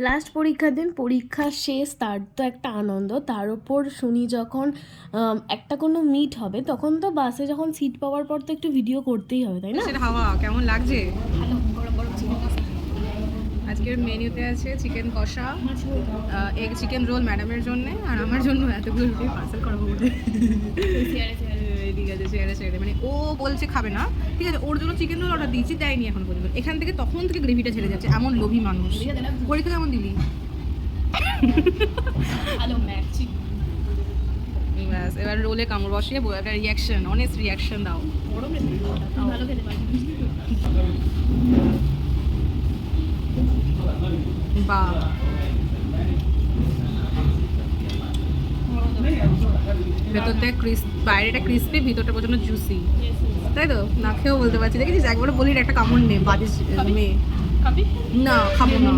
Last পরীক্ষার দিন, পরীক্ষা শেষ, তার তো একটা আনন্দ, তার উপর শুনি যখন একটা কোনো মিট হবে, তখন তো বাসে যখন সিট পাওয়ার পর তো একটু ভিডিও করতেই হবে, তাই না? সেটা হাওয়া কেমন লাগছে? ভালো, গরম গরম চিকেন কষা। আজকের মেনুতে আছে চিকেন কষা, এগ চিকেন রোল ম্যাডামের জন্য, আর আমার জন্য এতগুলো রুটি পার্সেল করাবো বলে। ঠিক আছে, চেয়ারে চেয়ারে, মানে ও বলছে খাবে না, ঠিক আছে, ওর জন্য চিকেন রোল অর্ডার দিয়েছি, দেয়নি এখন পর্যন্ত। এখান থেকে তখন থেকে গ্রেভিটা ছেড়ে যাচ্ছে, এমন লোভী মানুষ। পরীক্ষা কেমন দিলি? ভালো ম্যাচ। ব্যাস, এবার রোলে কামড় বসিয়ে একটা রিয়াকশন, অনেস্ট রিয়াকশন দাও। ভালো খেতে পারি। বা ভেতরটা বাইরেটা ক্রিস্পি, ভিতরটা প্রচন্ড জুসি, তাই তো? না খেয়েও বলতে পারছি, দেখেছিস, একবারও বলি একটা কামড় নে, বাজে মেয়ে। খাবি? না, খাবো না।